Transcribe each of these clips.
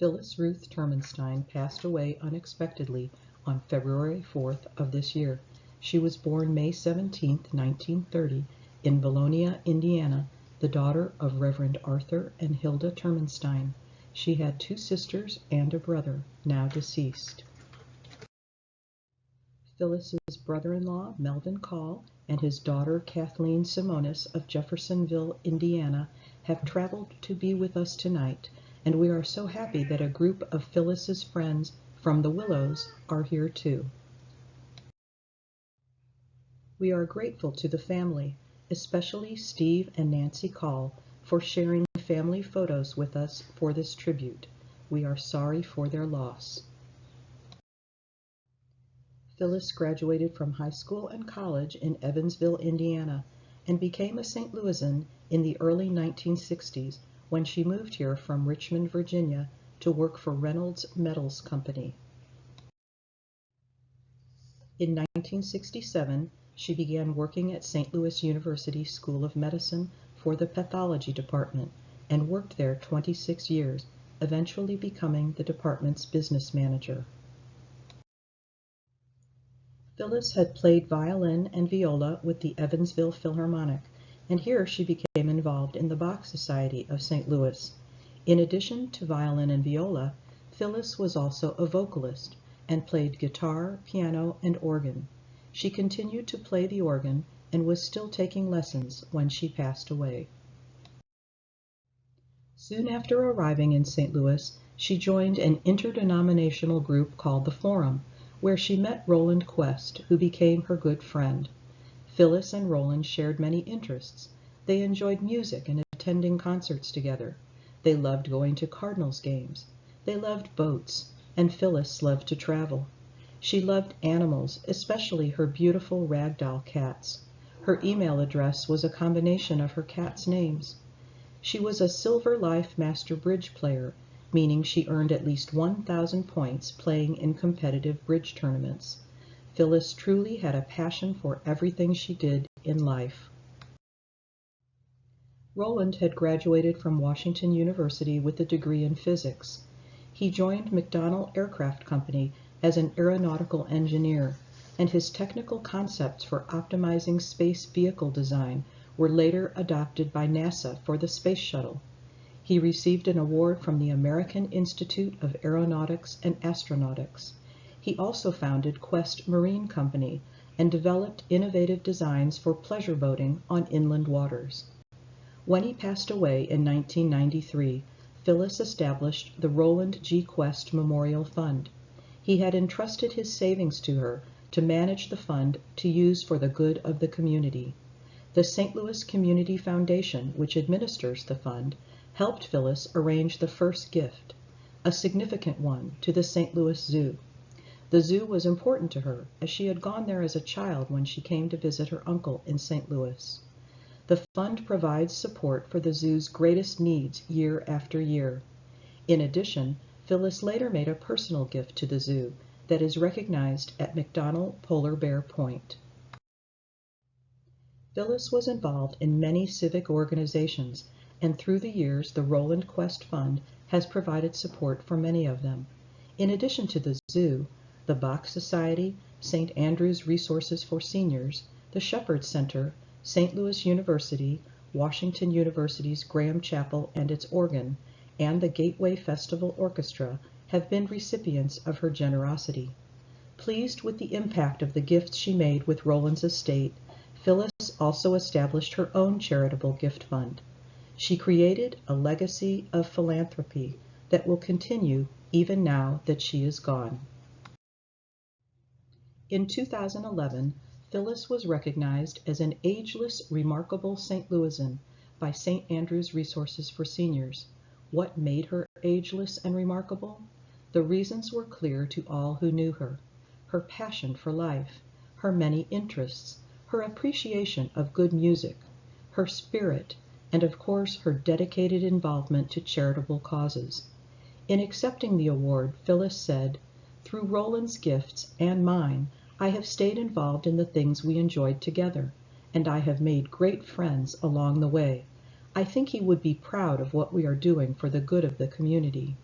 Phyllis Ruth Tirmenstein passed away unexpectedly on February 4th of this year. She was born May 17, 1930, in Valonia, Indiana, the daughter of Reverend Arthur and Hilda Tirmenstein. She had two sisters and a brother, now deceased. Phyllis's brother-in-law, Melvin Call, and his daughter, Kathleen Simonis of Jeffersonville, Indiana, have traveled to be with us tonight, and we are so happy that a group of Phyllis's friends from the Willows are here too. We are grateful to the family, especially Steve and Nancy Call, for sharing family photos with us for this tribute. We are sorry for their loss. Phyllis graduated from high school and college in Evansville, Indiana, and became a St. Louisan in the early 1960s when she moved here from Richmond, Virginia, to work for Reynolds Metals Company. In 1967, she began working at St. Louis University School of Medicine for the pathology department and worked there 26 years, eventually becoming the department's business manager. Phyllis had played violin and viola with the Evansville Philharmonic, and here she became involved in the Bach Society of St. Louis. In addition to violin and viola, Phyllis was also a vocalist and played guitar, piano, and organ. She continued to play the organ and was still taking lessons when she passed away. Soon after arriving in St. Louis, she joined an interdenominational group called the Forum, where she met Roland Quest, who became her good friend. Phyllis and Roland shared many interests. They enjoyed music and attending concerts together. They loved going to Cardinals games. They loved boats, and Phyllis loved to travel. She loved animals, especially her beautiful ragdoll cats. Her email address was a combination of her cats' names. She was a Silver Life Master Bridge player, meaning she earned at least 1,000 points playing in competitive bridge tournaments. Phyllis truly had a passion for everything she did in life. Roland had graduated from Washington University with a degree in physics. He joined McDonnell Aircraft Company as an aeronautical engineer, and his technical concepts for optimizing space vehicle design were later adopted by NASA for the Space Shuttle. He received an award from the American Institute of Aeronautics and Astronautics. He also founded Quest Marine Company and developed innovative designs for pleasure boating on inland waters. When he passed away in 1993, Phyllis established the Roland G. Quest Memorial Fund. He had entrusted his savings to her to manage the fund to use for the good of the community. The St. Louis Community Foundation, which administers the fund, helped Phyllis arrange the first gift, a significant one, to the St. Louis Zoo. The zoo was important to her, as she had gone there as a child when she came to visit her uncle in St. Louis. The fund provides support for the zoo's greatest needs year after year. In addition, Phyllis later made a personal gift to the zoo that is recognized at McDonnell Polar Bear Point. Phyllis was involved in many civic organizations, and through the years the Roland Quest Fund has provided support for many of them. In addition to the zoo, the Bach Society, St. Andrew's Resources for Seniors, the Shepherd Center, St. Louis University, Washington University's Graham Chapel and its organ, and the Gateway Festival Orchestra have been recipients of her generosity. Pleased with the impact of the gifts she made with Roland's estate, Phyllis also established her own charitable gift fund. She created a legacy of philanthropy that will continue even now that she is gone. In 2011, Phyllis was recognized as an ageless, remarkable St. Louisan by St. Andrew's Resources for Seniors. What made her ageless and remarkable? The reasons were clear to all who knew her. Her passion for life, her many interests, her appreciation of good music, her spirit, and of course her dedicated involvement to charitable causes. In accepting the award, Phyllis said, "Through Roland's gifts and mine, I have stayed involved in the things we enjoyed together, and I have made great friends along the way. I think he would be proud of what we are doing for the good of the community."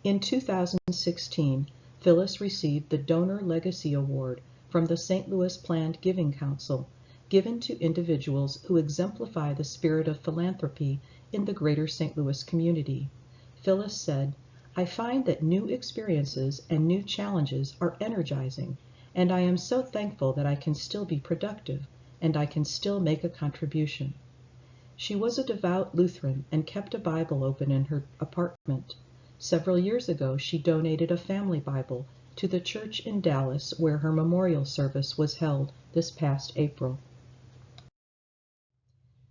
In 2016, Phyllis received the Donor Legacy Award from the St. Louis Planned Giving Council, given to individuals who exemplify the spirit of philanthropy in the greater St. Louis community. Phyllis said, "I find that new experiences and new challenges are energizing, and I am so thankful that I can still be productive and I can still make a contribution." She was a devout Lutheran and kept a Bible open in her apartment. Several years ago, she donated a family Bible to the church in Dallas where her memorial service was held this past April.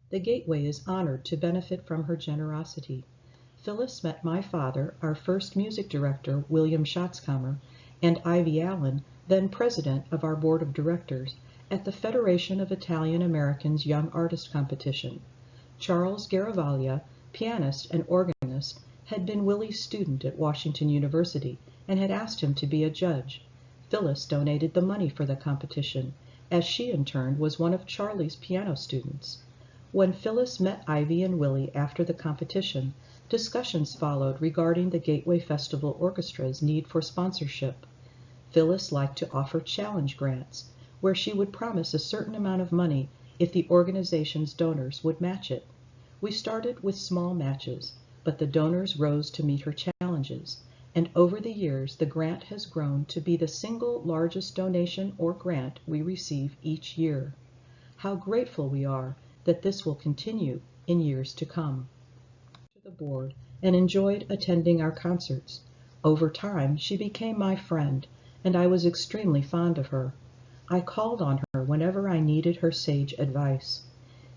The Gateway is honored to benefit from her generosity. Phyllis met my father, our first music director, William Schatzkammer, and Ivy Allen, then president of our board of directors, at the Federation of Italian Americans Young Artist Competition. Charles Garavaglia, pianist and organist, had been Willie's student at Washington University and had asked him to be a judge. Phyllis donated the money for the competition, as she in turn was one of Charlie's piano students. When Phyllis met Ivy and Willie after the competition, discussions followed regarding the Gateway Festival Orchestra's need for sponsorship. Phyllis liked to offer challenge grants, where she would promise a certain amount of money if the organization's donors would match it. We started with small matches, but the donors rose to meet her challenges, and over the years the grant has grown to be the single largest donation or grant we receive each year. How grateful we are that this will continue in years to come. To the board and enjoyed attending our concerts. Over time, she became my friend, and I was extremely fond of her. I called on her whenever I needed her sage advice.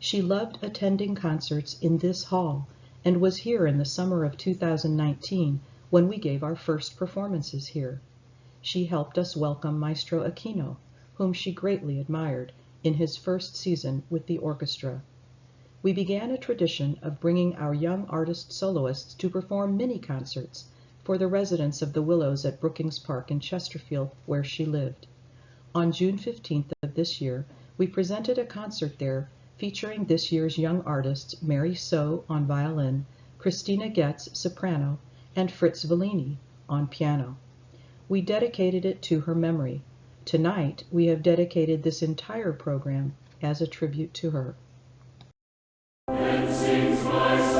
She loved attending concerts in this hall and was here in the summer of 2019 when we gave our first performances here. She helped us welcome Maestro Aquino, whom she greatly admired, in his first season with the orchestra. We began a tradition of bringing our young artist soloists to perform mini-concerts for the residents of the Willows at Brookings Park in Chesterfield, where she lived. On June 15th of this year, we presented a concert there featuring this year's young artists Mary So on violin, Christina Getz, soprano, and Fritz Vellini on piano. We dedicated it to her memory. Tonight, we have dedicated this entire program as a tribute to her. And sings my